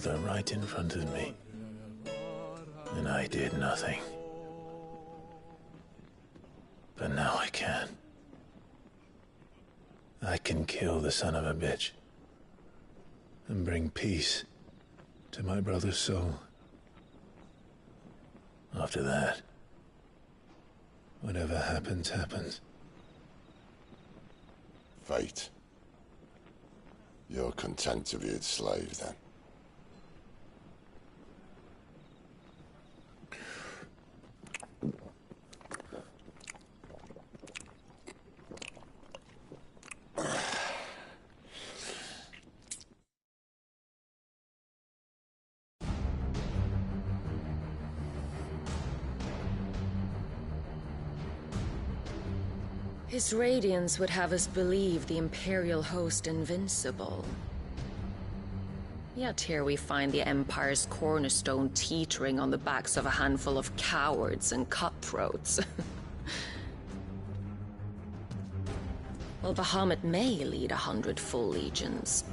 brother right in front of me, and I did nothing. But now I can. I can kill the son of a bitch and bring peace to my brother's soul. After that, whatever happens, happens. Fate. You're content to be its slave, then? His radiance would have us believe the Imperial host invincible. Yet here we find the Empire's cornerstone teetering on the backs of a handful of cowards and cutthroats. Well, Bahamut may lead 100 full legions.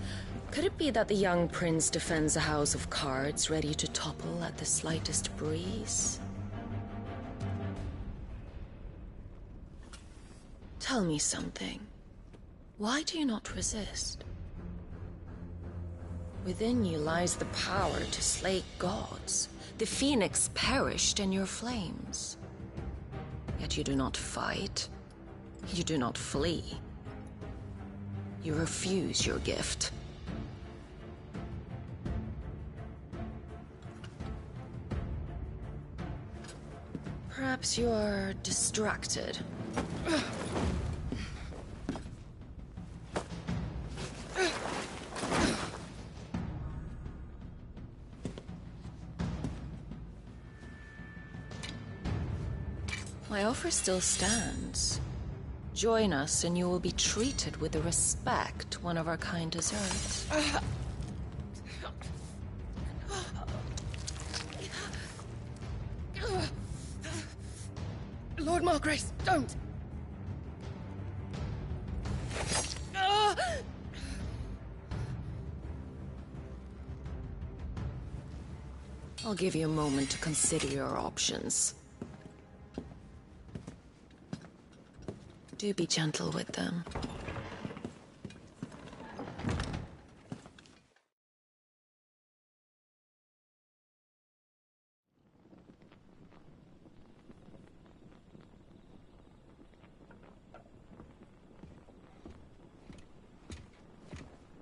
Could it be that the young prince defends a house of cards ready to topple at the slightest breeze? Tell me something. Why do you not resist? Within you lies the power to slay gods. The phoenix perished in your flames. Yet you do not fight. You do not flee. You refuse your gift. Perhaps you are distracted. My offer still stands. Join us and you will be treated with the respect one of our kind deserves. Lord Margrace, don't! I'll give you a moment to consider your options. Do be gentle with them.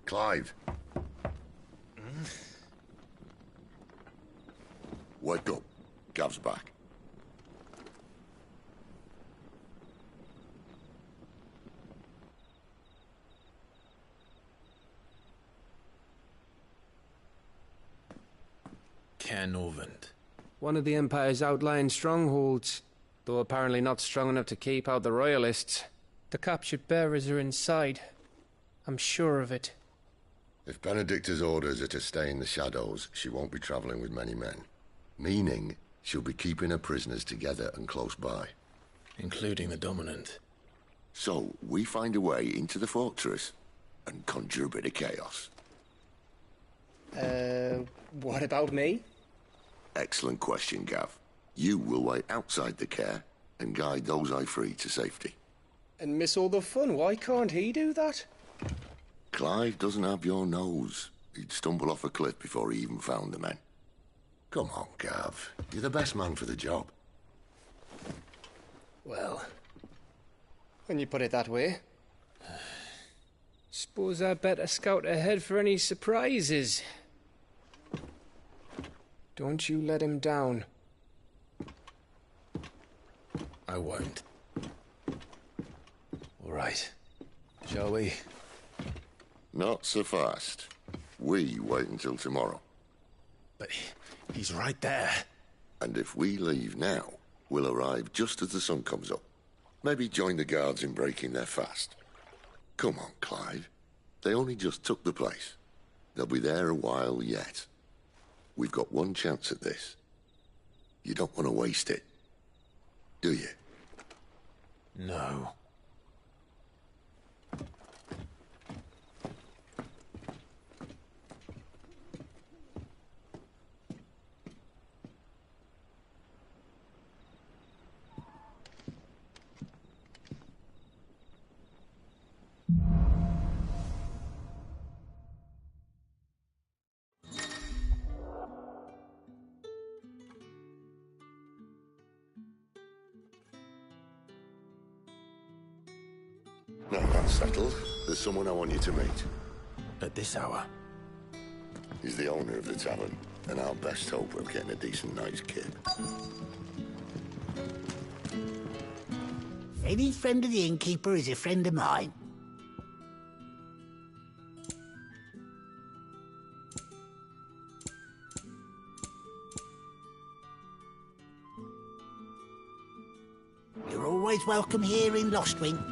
Clive. Wake up. Gav's back. Canovant. One of the Empire's outlying strongholds, though apparently not strong enough to keep out the Royalists. The captured bearers are inside. I'm sure of it. If Benedicta's orders are to stay in the shadows, she won't be travelling with many men. Meaning, she'll be keeping her prisoners together and close by. Including the Dominant. So, we find a way into the fortress and conjure a bit of chaos. What about me? Excellent question, Gav. You will wait outside the care and guide those I free to safety. And miss all the fun. Why can't he do that? Clive doesn't have your nose. He'd stumble off a cliff before he even found the men. Come on, Gav. You're the best man for the job. Well, when you put it that way. Suppose I'd better scout ahead for any surprises. Don't you let him down. I won't. All right. Shall we? Not so fast. We wait until tomorrow. But he's right there. And if we leave now, we'll arrive just as the sun comes up. Maybe join the guards in breaking their fast. Come on, Clive. They only just took the place. They'll be there a while yet. We've got one chance at this. You don't want to waste it, do you? No. Now that's settled, there's someone I want you to meet. At this hour? He's the owner of the tavern, and our best hope of getting a decent night's kip. Any friend of the innkeeper is a friend of mine. You're always welcome here in Lostwing.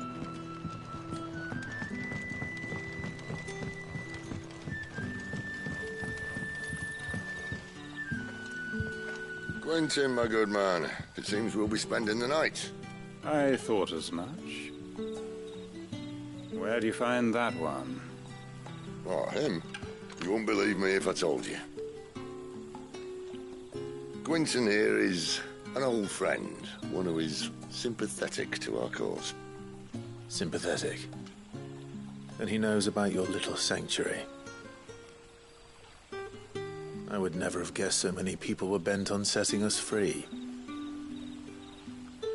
Quentin, my good man, it seems we'll be spending the night. I thought as much. Where do you find that one? Oh, him? You wouldn't believe me if I told you. Quentin here is an old friend, one who is sympathetic to our cause. Sympathetic. And he knows about your little sanctuary. I would never have guessed so many people were bent on setting us free.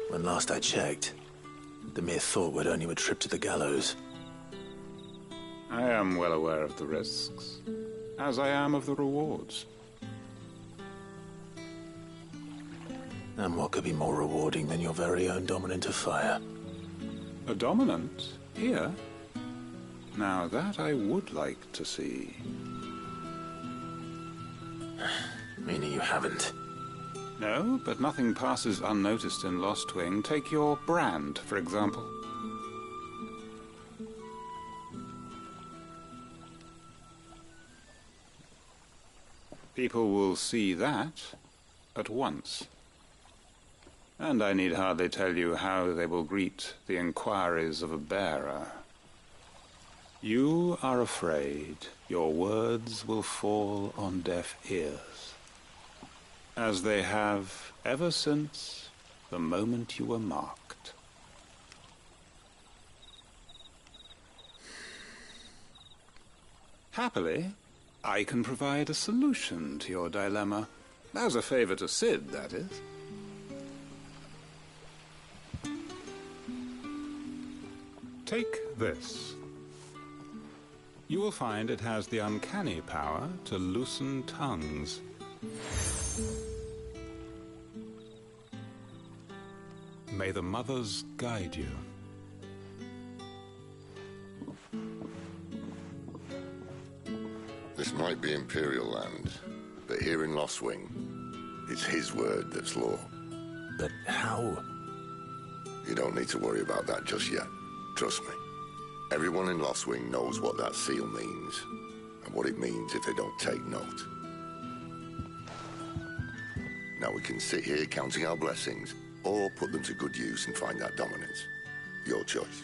When last I checked, the mere thought would earn you a trip to the gallows. I am well aware of the risks, as I am of the rewards. And what could be more rewarding than your very own dominant of fire? A dominant? Here? Now that I would like to see. Meaning you haven't? No, but nothing passes unnoticed in Lostwing. Take your brand, for example. People will see that at once. And I need hardly tell you how they will greet the inquiries of a bearer. You are afraid your words will fall on deaf ears, as they have ever since the moment you were marked. Happily, I can provide a solution to your dilemma. As a favor to Sid, that is. Take this. You will find it has the uncanny power to loosen tongues. May the mothers guide you. This might be Imperial land, but here in Lostwing, it's his word that's law. But how? You don't need to worry about that just yet. Trust me. Everyone in Lostwing knows what that seal means, and what it means if they don't take note. Now we can sit here counting our blessings, or put them to good use and find that dominance. Your choice.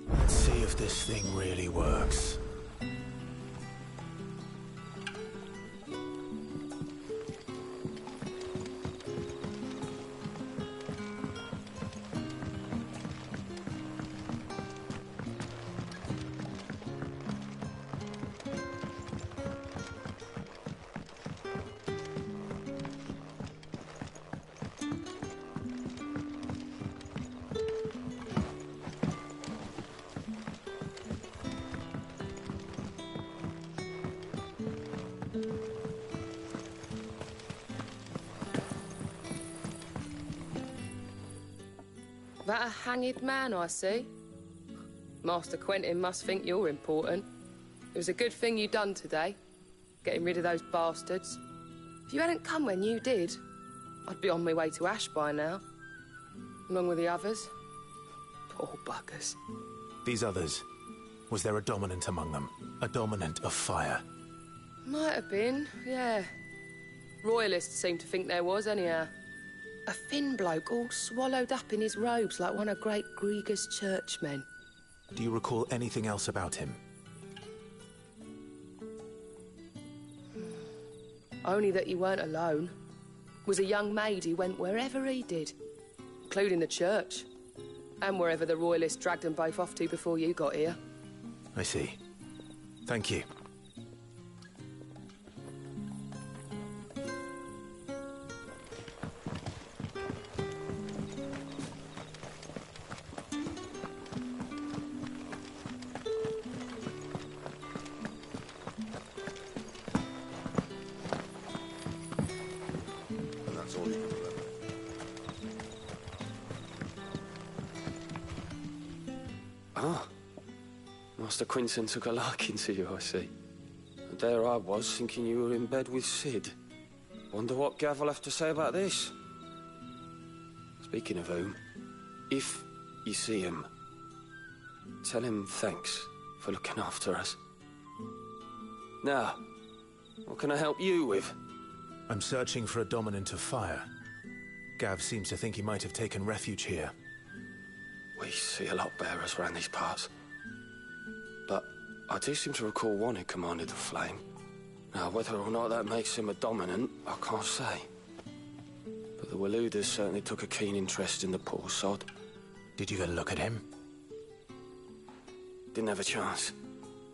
Let's see if this thing really works. That a hanged man I see? Master Quentin must think you're important. It was a good thing you done today, getting rid of those bastards. If you hadn't come when you did, I'd be on my way to Ash by now, along with the others. Poor buggers. These others, was there a dominant among them? A dominant of fire? Might have been, yeah. Royalists seem to think there was, anyhow. A thin bloke all swallowed up in his robes like one of Great Grieger's churchmen. Do you recall anything else about him? Only that he weren't alone. Was a young maid who went wherever he did, including the church, and wherever the Royalists dragged them both off to before you got here. I see. Thank you. Master Quinton took a liking to you, I see. And there I was, thinking you were in bed with Sid. Wonder what Gav will have to say about this. Speaking of whom, if you see him, tell him thanks for looking after us. Now, what can I help you with? I'm searching for a dominant of fire. Gav seems to think he might have taken refuge here. We see a lot bearers around these parts. But I do seem to recall one who commanded the flame. Now, whether or not that makes him a dominant, I can't say. But the Waluders certainly took a keen interest in the poor sod. Did you get a look at him? Didn't have a chance.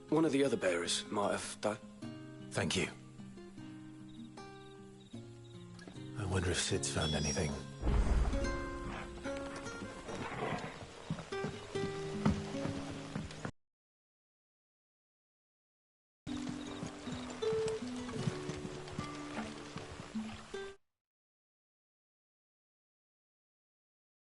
One of the other bearers might have, though. Thank you. I wonder if Sid's found anything.